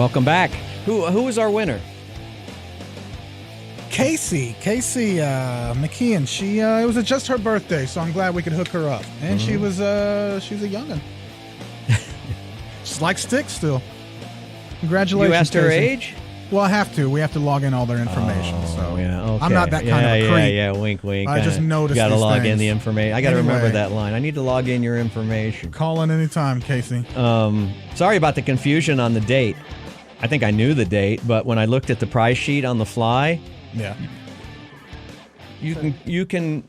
Welcome back. Who was our winner? Casey McKeon. She it was just her birthday, so I'm glad we could hook her up. And she's a youngin'. She's like Sticks still. Congratulations. You asked her Casey. age? Well, I have to. We have to log in all their information. Yeah, okay. I'm not that kind of a creep. Yeah, wink, wink. I just noticed You got to these log things. in the information. I got to Anyway. remember that line. I need to log in your information. Call in anytime, Casey. Sorry about the confusion on the date. I think I knew the date, but when I looked at the price sheet on the fly, Yeah. you can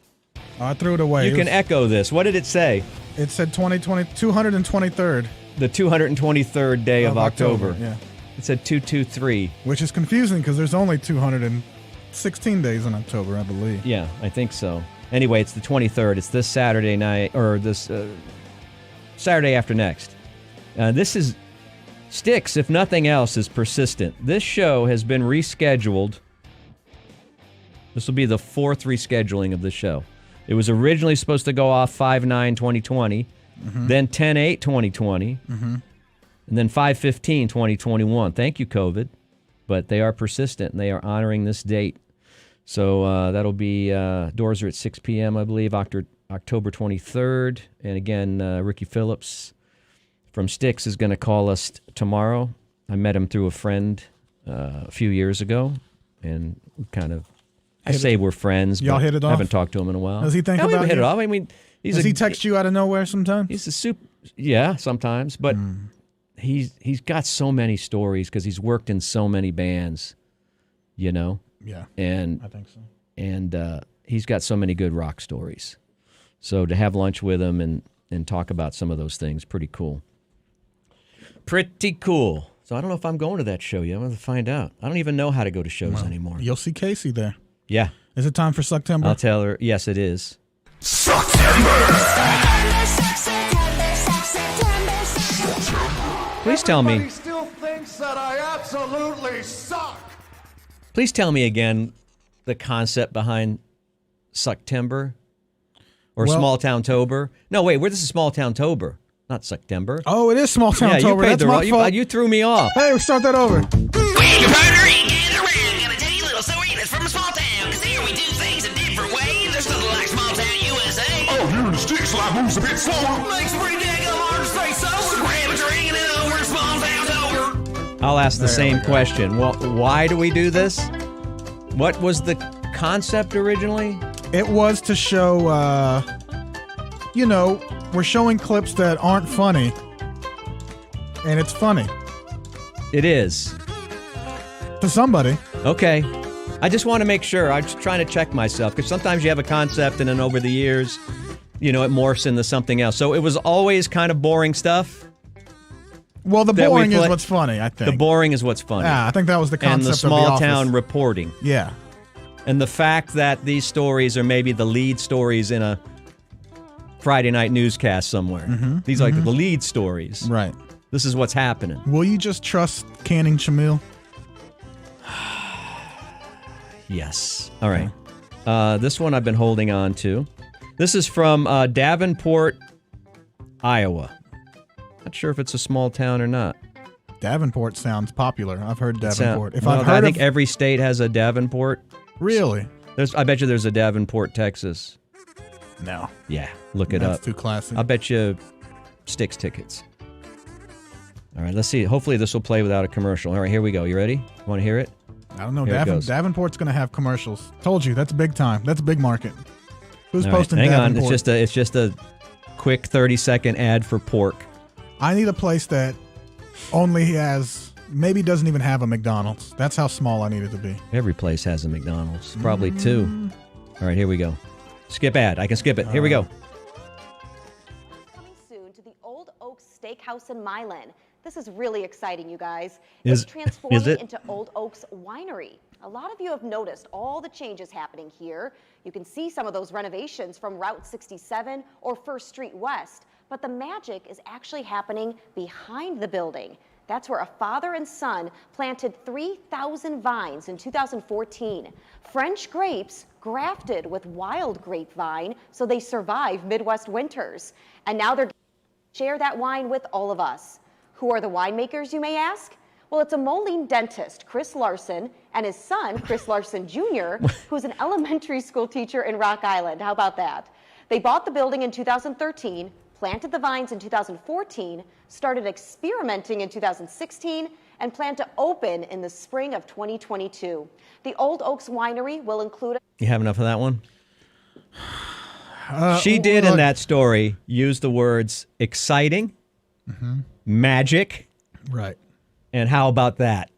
I threw it away. you can echo this. What did it say? It said 223rd The 223rd day of October. Yeah. It said 223. Which is confusing because there's only 216 days in October, I believe. Yeah, I think so. Anyway, it's the 23rd. It's this Saturday night, or this Saturday after next. This is Sticks, if nothing else, is persistent. This show has been rescheduled. This will be the fourth rescheduling of the show. It was originally supposed to go off 5/9/2020, then 10/8/2020, and then 5/15/2021. Thank you, COVID. But they are persistent, and they are honoring this date. So that'll be, doors are at 6 p.m., I believe, October 23rd. And again, Ricky Phillips from Sticks is going to call us tomorrow. I met him through a friend a few years ago, and we kind of, I say we're friends, Y'all but hit it I off? haven't talked to him in a while. Does he think we about hit you? it off. I mean, Does he text you out of nowhere sometimes? He's a super, yeah, sometimes, but he's got so many stories because he's worked in so many bands, you know? Yeah, And I think so. and he's got so many good rock stories. So to have lunch with him and talk about some of those things, pretty cool. Pretty cool. So I don't know if I'm going to that show yet. I'm going to find out. I don't even know how to go to shows anymore. You'll see Casey there. Yeah. Is it time for September? I'll tell her, yes, it is. Please tell me. Everybody still thinks that I absolutely suck. Please tell me again the concept behind Sucktember or Well- Small Town-Tober. No, wait, this is Small Town-Tober, not Sucktember. Oh, it is Small Town Yeah, you Tober. paid That's the my wrong. fault. You threw me off. Hey, we'll start that over. Well, your partner ain't getting around. Gonna tell you a little story that's from a small town. Cause here we do things a different way. There's nothing like small town USA. Oh, you and the sticks life moves a bit slower. Makes pretty daggone hard to stay sober. So grab a drink and then over to small town over. I'll ask the same question. Well, why do we do this? What was the concept originally? It was to show, we're showing clips that aren't funny, and it's funny It is. to somebody. Okay. I just want to make sure. I'm just trying to check myself because sometimes you have a concept and then over the years, it morphs into something else. So it was always kind of boring stuff. Well, the That we boring is play- what's funny, I think. The boring is what's funny. Yeah, I think that was the concept And the of small The Office. town reporting. Yeah. And the fact that these stories are maybe the lead stories in a Friday night newscast somewhere. These are like the lead stories. Right. This is what's happening. Will you just trust Canning Chamil? Yes. All right. This one I've been holding on to. This is from Davenport, Iowa. Not sure if it's a small town or not. Davenport sounds popular. I've heard Davenport. I think every state has a Davenport. Really? I bet you there's a Davenport, Texas. No. Yeah, look it up. That's too classy. I'll bet you Sticks tickets. All right, let's see. Hopefully this will play without a commercial. All right, here we go. You ready? Want to hear it? I don't know. Here it goes. Davenport's going to have commercials. Told you, that's big time. That's a big market. Who's All right, posting hang Davenport? on. It's just a quick 30-second ad for pork. I need a place that maybe doesn't even have a McDonald's. That's how small I need it to be. Every place has a McDonald's. Probably two. All right, here we go. Skip ad. I can skip it. Here we go. Coming soon to the Old Oak Steakhouse in Milan. This is really exciting, you guys. Is It's transforming it? into Old Oak's winery. A lot of you have noticed all the changes happening here. You can see some of those renovations from Route 67 or 1st Street West, but the magic is actually happening behind the building. That's where a father and son planted 3,000 vines in 2014. French grapes grafted with wild grapevine so they survive Midwest winters. And now they're share that wine with all of us. Who are the winemakers, you may ask? Well, it's a Moline dentist, Chris Larson, and his son, Chris Larson Jr., who's an elementary school teacher in Rock Island. How about that? They bought the building in 2013, planted the vines in 2014, started experimenting in 2016, and plan to open in the spring of 2022. The Old Oaks Winery will include... You have enough of that one? She did in that story use the words exciting, magic, Right. and how about that?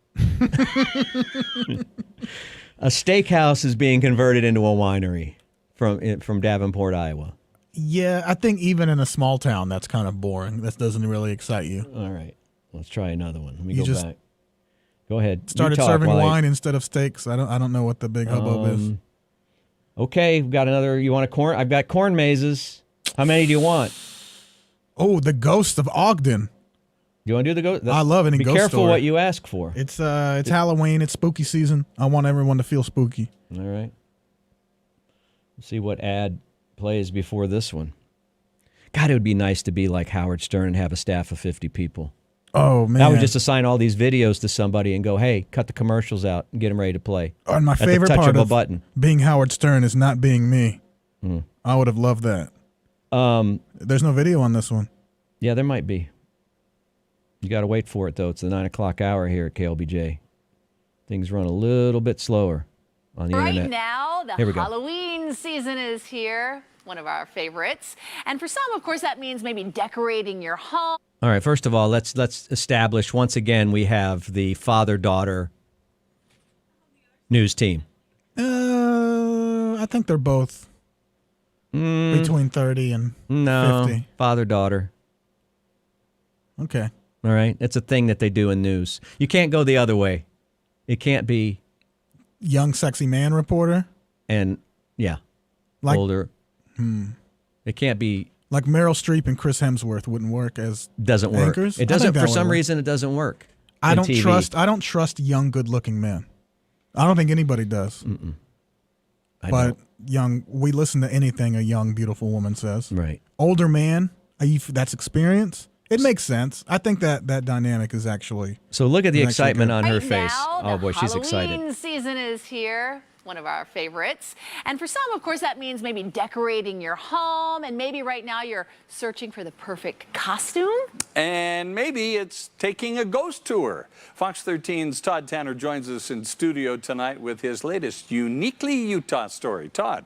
A steakhouse is being converted into a winery from Davenport, Iowa. Yeah, I think even in a small town, that's kind of boring. That doesn't really excite you. All right. Let's try another one. Let me You go just back. Go ahead. Started You talk serving while wine instead of steaks. I don't know what the big hubbub is. Okay, we've got another. You want a corn? I've got corn mazes. How many do you want? Oh, the Ghost of Ogden. You want to do the ghost? I love any Be ghost careful story. what you ask for. It's Halloween. It's spooky season. I want everyone to feel spooky. All right. Let's see what ad plays before this one. God, it would be nice to be like Howard Stern and have a staff of 50 people. Oh, man. I would just assign all these videos to somebody and go, hey, cut the commercials out and get them ready to play. And my at favorite the touch part of a of button. being Howard Stern is not being me. I would have loved that. There's no video on this one. Yeah, there might be. You got to wait for it, though. It's the 9 o'clock hour here at KLBJ. Things run a little bit slower on the internet. Right now, Here we the go. Halloween season is here, one of our favorites. And for some, of course, that means maybe decorating your home. All right, first of all, let's establish once again we have the father-daughter news team. I think they're both between 30 and 50. Father-daughter. Okay. All right, it's a thing that they do in news. You can't go the other way. It can't be Young, sexy man reporter. and yeah, Like, older. It can't be. like Meryl Streep and Chris Hemsworth wouldn't work as Doesn't work. anchors. It I doesn't. think that For would some work. reason, it doesn't work. I in don't TV. I don't trust young, good-looking men. I don't think anybody does. I But don't. young, we listen to anything a young, beautiful woman says. Right. Older man, that's experience. It makes sense. I think that dynamic is actually. So look at the Actually excitement good. on her Right face. now, Oh the boy, she's excited. Halloween season is here, one of our favorites. And for some, of course, that means maybe decorating your home. And maybe right now you're searching for the perfect costume. And maybe it's taking a ghost tour. Fox 13's Todd Tanner joins us in studio tonight with his latest uniquely Utah story. Todd.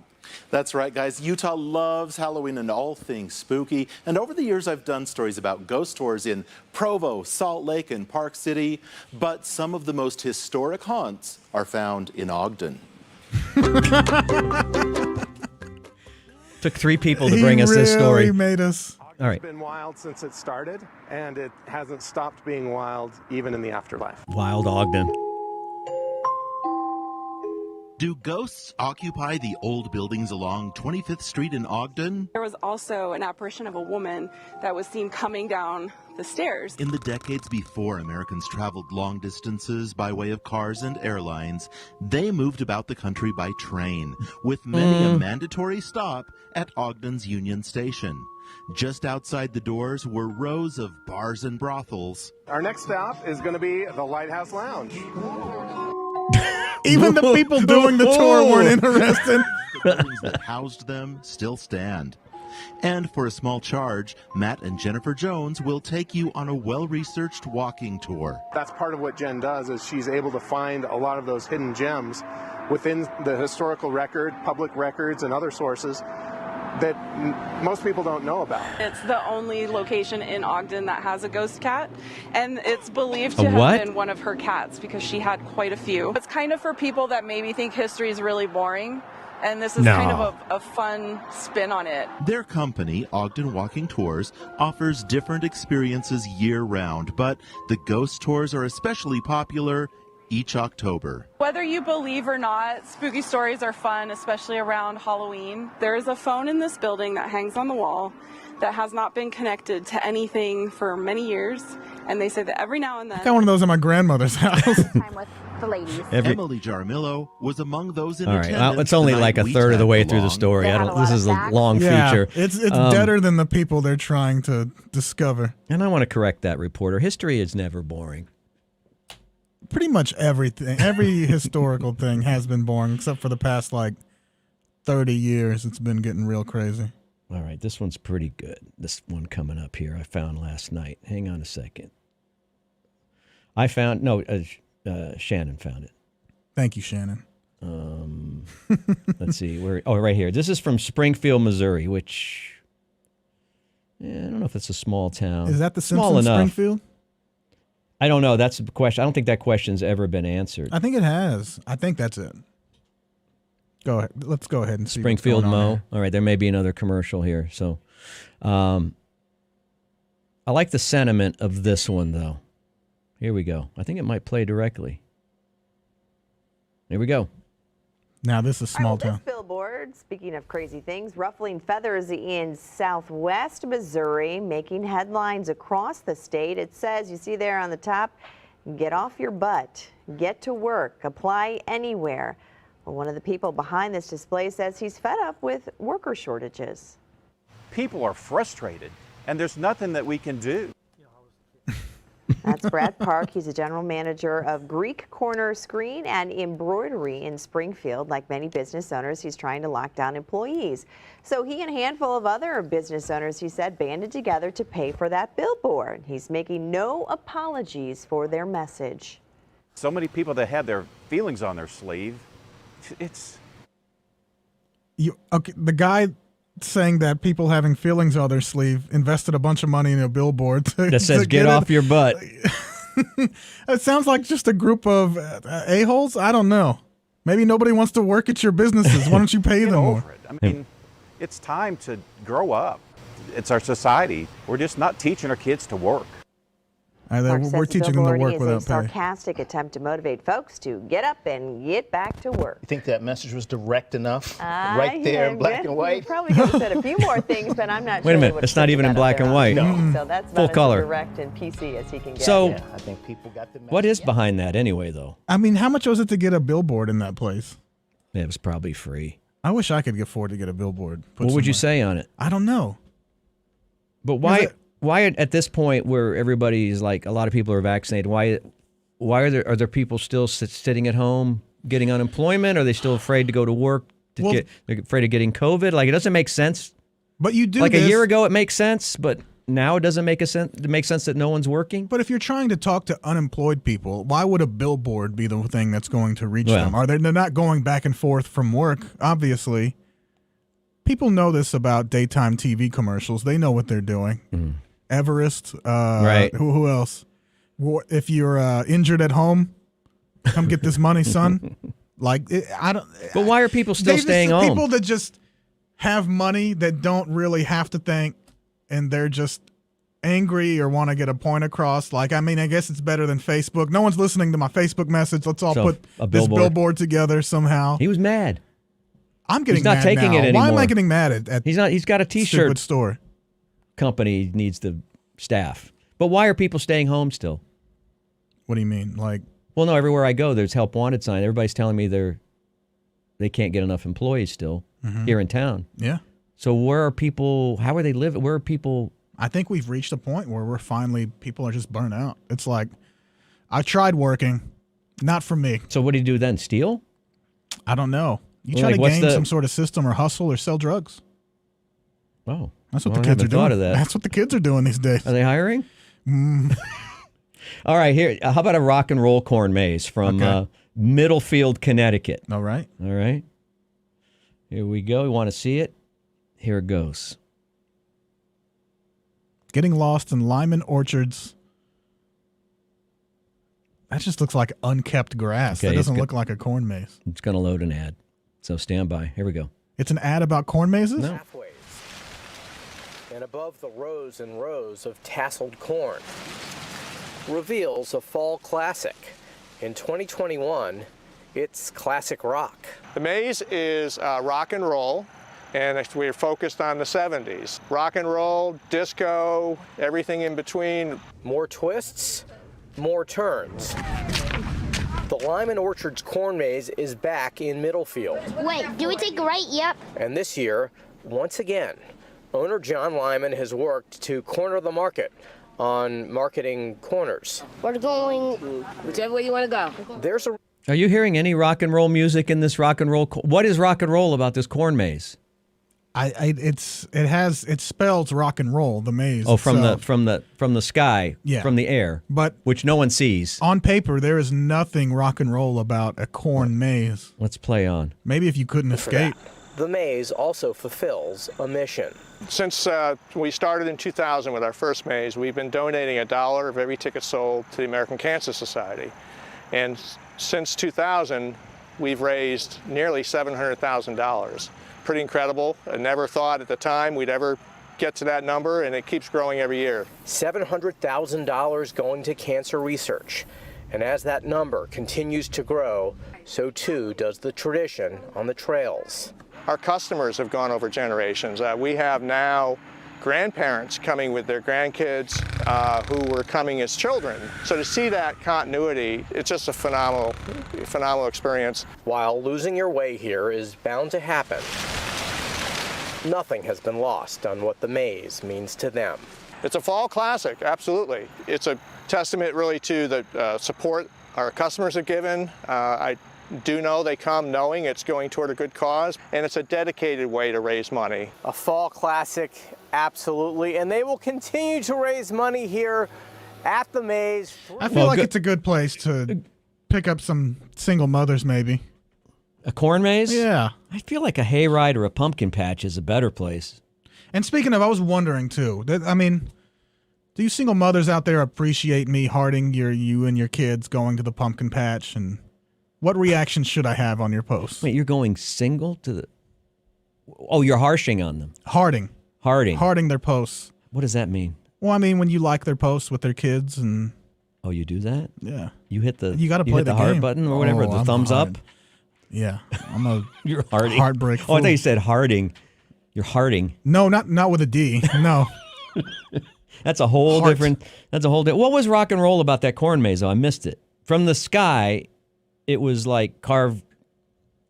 That's right, guys. Utah loves Halloween and all things spooky. And over the years, I've done stories about ghost tours in Provo, Salt Lake, and Park City. But some of the most historic haunts are found in Ogden. Took 3 people to bring us this story. He made us. All right. It's been wild since it started, and it hasn't stopped being wild even in the afterlife. Wild Ogden. Do ghosts occupy the old buildings along 25th Street in Ogden? There was also an apparition of a woman that was seen coming down the stairs. In the decades before Americans traveled long distances by way of cars and airlines, they moved about the country by train, with many a mandatory stop at Ogden's Union Station. Just outside the doors were rows of bars and brothels. Our next stop is going to be the Lighthouse Lounge. Even the people doing the tour weren't interested. The buildings that housed them still stand. And for a small charge, Matt and Jennifer Jones will take you on a well-researched walking tour. That's part of what Jen does, is she's able to find a lot of those hidden gems within the historical record, public records, and other sources that most people don't know about. It's the only location in Ogden that has a ghost cat, and it's believed A to what? have been one of her cats because she had quite a few. It's kind of for people that maybe think history is really boring, and this is kind of a fun spin on it. Their company, Ogden Walking Tours, offers different experiences year-round, but the ghost tours are especially popular each October. Whether you believe or not, spooky stories are fun, especially around Halloween. There is a phone in this building that hangs on the wall that has not been connected to anything for many years, and they say that every now and then... I got one of those at my grandmother's house. Time with the ladies. Emily Jaramillo was among those in All right. attendance. Well, it's only the like night a we third of the tagged way through the along. story. They I had don't. a This lot is of a facts. long feature. It's deader than the people they're trying to discover. And I want to correct that reporter. History is never boring. Pretty much everything. Every historical thing has been boring, except for the past, 30 years. It's been getting real crazy. All right, this one's pretty good. This one coming up here I found last night. Hang on a second. Shannon found it. Thank you, Shannon. Let's see. Right here. This is from Springfield, Missouri, which I don't know if it's a small town. Is that the small Simpsons enough. Springfield? I don't know. That's the question. I don't think that question's ever been answered. I think it has. I think that's it. Go ahead. Let's go ahead and see. Springfield what's going on Mo. here. All right, there may be another commercial here. So, I like the sentiment of this one, though. Here we go. I think it might play directly. Here we go. Now, this is small town. This billboard, speaking of crazy things, ruffling feathers in southwest Missouri, making headlines across the state. It says, you see there on the top, get off your butt, get to work, apply anywhere. Well, one of the people behind this display says he's fed up with worker shortages. People are frustrated, and there's nothing that we can do. That's Brad Park. He's a general manager of Greek Corner Screen and Embroidery in Springfield. Like many business owners, he's trying to lock down employees. So he and a handful of other business owners, he said, banded together to pay for that billboard. He's making no apologies for their message. So many people that had their feelings on their sleeve. The guy saying that people having feelings on their sleeve invested a bunch of money in a billboard that says "Get off your butt." It sounds like just a group of a-holes. I don't know. Maybe nobody wants to work at your businesses. Why don't you pay them more? I mean, it's time to grow up. It's our society. We're just not teaching our kids to work. We're teaching them to work is without a sarcastic attempt to motivate folks to get up and get back to work. You think that message was direct enough? Right there in black and white? You probably could have said a few more things, but I'm not sure. Wait a minute, it's not even in black and white. No. So that's full about color. as direct and PC as he can get. So, I think people got the message. What is behind that anyway, though? I mean, how much was it to get a billboard in that place? It was probably free. I wish I could afford to get a billboard. What would you say on it? I don't know. But why at this point where everybody's like, a lot of people are vaccinated, why are there people still sitting at home getting unemployment? Are they still afraid to go to work? They're afraid of getting COVID? Like, it doesn't make sense. But you do like a year ago, it makes sense, but now it doesn't make sense. It makes sense that no one's working. But if you're trying to talk to unemployed people, why would a billboard be the thing that's going to reach them? They're not going back and forth from work, obviously. People know this about daytime TV commercials. They know what they're doing. Mm-hmm. Everest. Right. Who else? If you're injured at home, come get this money, son. I don't. But why are people still staying home? People that just have money that don't really have to think, and they're just angry or want to get a point across. I guess it's better than Facebook. No one's listening to my Facebook message. Let's all put this billboard together somehow. He was mad. I'm getting He's not mad taking now. it anymore. Why am I getting mad at He's got a T-shirt stupid store. Company needs the staff. But why are people staying home still? What do you mean? Well, no, everywhere I go, there's help wanted sign. Everybody's telling me they can't get enough employees still here in town. Yeah. So where are people? How are they living? Where are people? I think we've reached a point where people are just burnt out. It's like, I tried working, not for me. So what do you do then? Steal? I don't know. You try to game some sort of system or hustle or sell drugs. Oh. That's what the kids are doing. Thought of that. That's what the kids are doing these days. Are they hiring? All right, here. How about a rock and roll corn maze from Middlefield, Connecticut? All right. Here we go. You want to see it? Here it goes. Getting lost in Lyman orchards. That just looks like unkept grass. Okay, that doesn't look like a corn maze. It's going to load an ad. So stand by. Here we go. It's an ad about corn mazes? No. And above the rows and rows of tasseled corn reveals a fall classic. In 2021, it's classic rock. The maze is rock and roll, and we're focused on the 70s. Rock and roll, disco, everything in between. More twists, more turns. The Lyman Orchards Corn Maze is back in Middlefield. Wait, do we take a right? Yep. And this year, once again, owner John Lyman has worked to corner the market on marketing corners. We're going whichever way you want to go. There's a Are you hearing any rock and roll music in this rock and roll? What is rock and roll about this corn maze? It spells rock and roll, the maze. Oh, from itself. the sky, Yeah. from the air, But which no one sees. on paper, there is nothing rock and roll about a corn maze. Let's play on. Maybe if you couldn't for escape. that. The maze also fulfills a mission. Since we started in 2000 with our first maze, we've been donating $1 of every ticket sold to the American Cancer Society. And since 2000, we've raised nearly $700,000. Pretty incredible. I never thought at the time we'd ever get to that number, and it keeps growing every year. $700,000 going to cancer research. And as that number continues to grow, so too does the tradition on the trails. Our customers have gone over generations. We have now grandparents coming with their grandkids who were coming as children. So to see that continuity, it's just a phenomenal experience. While losing your way here is bound to happen, nothing has been lost on what the maze means to them. It's a fall classic, absolutely. It's a testament really to the support our customers have given. I do know they come knowing it's going toward a good cause, and it's a dedicated way to raise money. A fall classic, absolutely, and they will continue to raise money here at the maze. I feel like it's a good place to pick up some single mothers, maybe. A corn maze? Yeah. I feel like a hayride or a pumpkin patch is a better place. And speaking of, I was wondering too. I mean, do you single mothers out there appreciate me hearting you and your kids going to the pumpkin patch? And what reaction should I have on your post? Wait, you're going single to the... Oh, you're harshing on them. Hearting their posts. What does that mean? Well, I mean, when you like their posts with their kids and... Oh, you do that? Yeah. You hit the... You got to play the heart game. button or whatever, Oh, the I'm thumbs hard. up? Yeah. I'm a You're hearting. heartbreak Oh, I fool. thought you said hearting. You're hearting. No, not with a D. No. That's a whole Heart. different... What was rock and roll about that corn maze, though? I missed it. From the sky, it was like carved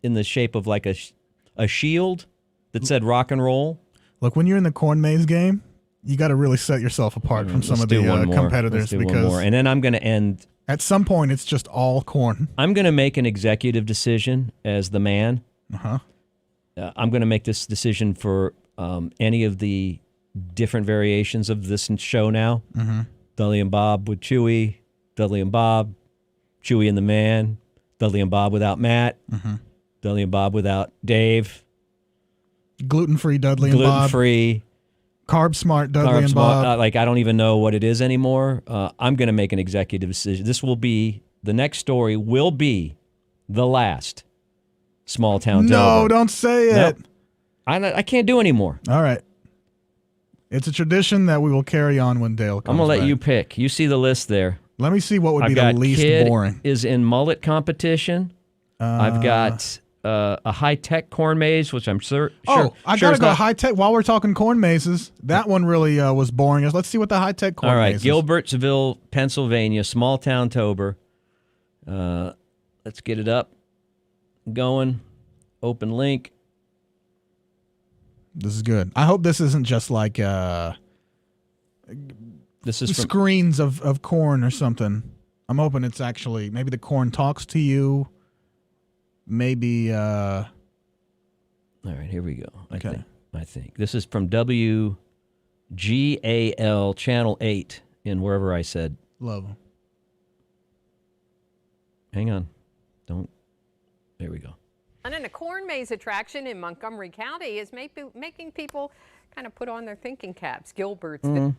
in the shape of like a shield that said rock and roll. Look, when you're in the corn maze game, you got to really set yourself apart from some of the competitors because and then I'm going to end. At some point, it's just all corn. I'm going to make an executive decision as the man. Uh-huh. I'm going to make this decision for any of the different variations of this show now. Mm-hmm. Dudley and Bob with Chuy, Dudley and Bob, Chuy and the man, Dudley and Bob without Matt, Mm-hmm. Dudley and Bob without Dave. Gluten-free Dudley and Bob. Gluten-free. Carb-smart Dudley and Bob. I don't even know what it is anymore. I'm going to make an executive decision. The next story will be the last small town. No, don't say it. Nope. I can't do anymore. All right. It's a tradition that we will carry on when Dale comes I'm going to let back. you pick. You see the list there. Let me see what would be the got least kid boring. is in mullet competition. I've got a high-tech corn maze, which I'm sure. I got to go high-tech. While we're talking corn mazes, that one really was boring. Let's see what the high-tech corn maze is. All right, Gilbertsville, Pennsylvania, small town Tober. Let's get it up. Going. Open link. This is good. I hope this isn't just like this is screens of corn or something. I'm hoping it's actually maybe the corn talks to you. Maybe. All right, here we go. Okay. I think this is from WGAL Channel 8 in wherever I said. Love them. Hang on. Don't. There we go. And a corn maze attraction in Montgomery County is making people kind of put on their thinking caps. Gilbertsville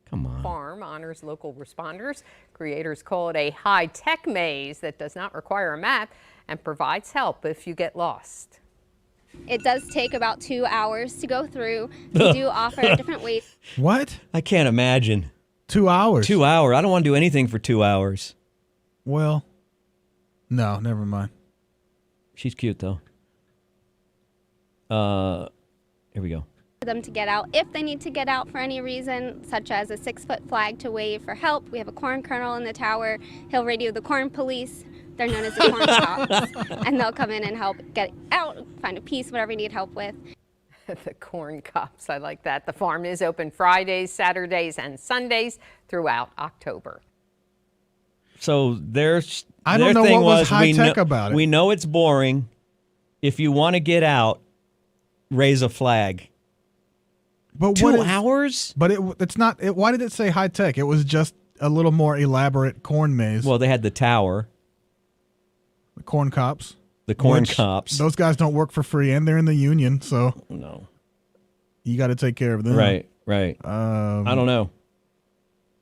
Come on. Farm honors local responders. Creators call it a high-tech maze that does not require a map and provides help if you get lost. It does take about 2 hours to go through. We do offer different ways. What? I can't imagine. 2 hours? 2 hours. I don't want to do anything for 2 hours. Well, no, never mind. She's cute, though. Here we go. For them to get out if they need to get out for any reason, such as a 6-foot flag to wave for help. We have a corn kernel in the tower. He'll radio the corn police. They're known as the corn cops. And they'll come in and help get out, find a piece, whatever you need help with. The corn cups, I like that. The farm is open Fridays, Saturdays, and Sundays throughout October. So I don't know what was high tech about it. We know it's boring. If you want to get out, raise a flag. But 2 hours? But it's not. Why did it say high tech? It was just a little more elaborate corn maze. Well, they had the tower. The corn cops. The corn cops. Those guys don't work for free, and they're in the union, so no, you got to take care of them. Right. I don't know.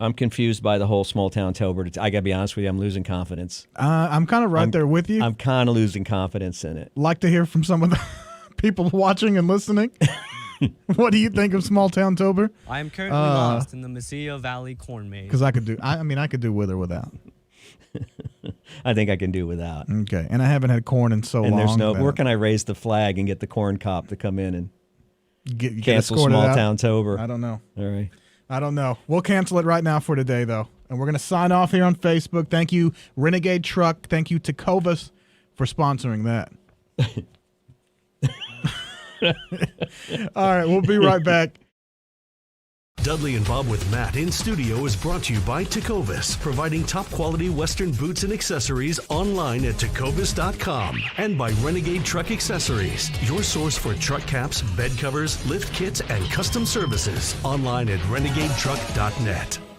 I'm confused by the whole small town Tober. I got to be honest with you, I'm losing confidence. I'm kind of there with you. I'm kind of losing confidence in it. Like to hear from some of the people watching and listening. What do you think of small town Tober? I am currently lost in the Mesilla Valley corn maze. Because I could do with or without. I think I can do without. Okay, and I haven't had corn in so long. And there's no. Where can I raise the flag and get the corn cop to come in and cancel small town Tober? I don't know. All right. I don't know. We'll cancel it right now for today, though. And we're going to sign off here on Facebook. Thank you, Renegade Truck. Thank you, Tecovas, for sponsoring that. All right, we'll be right back. Dudley and Bob with Matt in studio is brought to you by Tecovas, providing top quality Western boots and accessories online at tecovas.com, and by Renegade Truck Accessories, your source for truck caps, bed covers, lift kits, and custom services online at renegadetruck.net.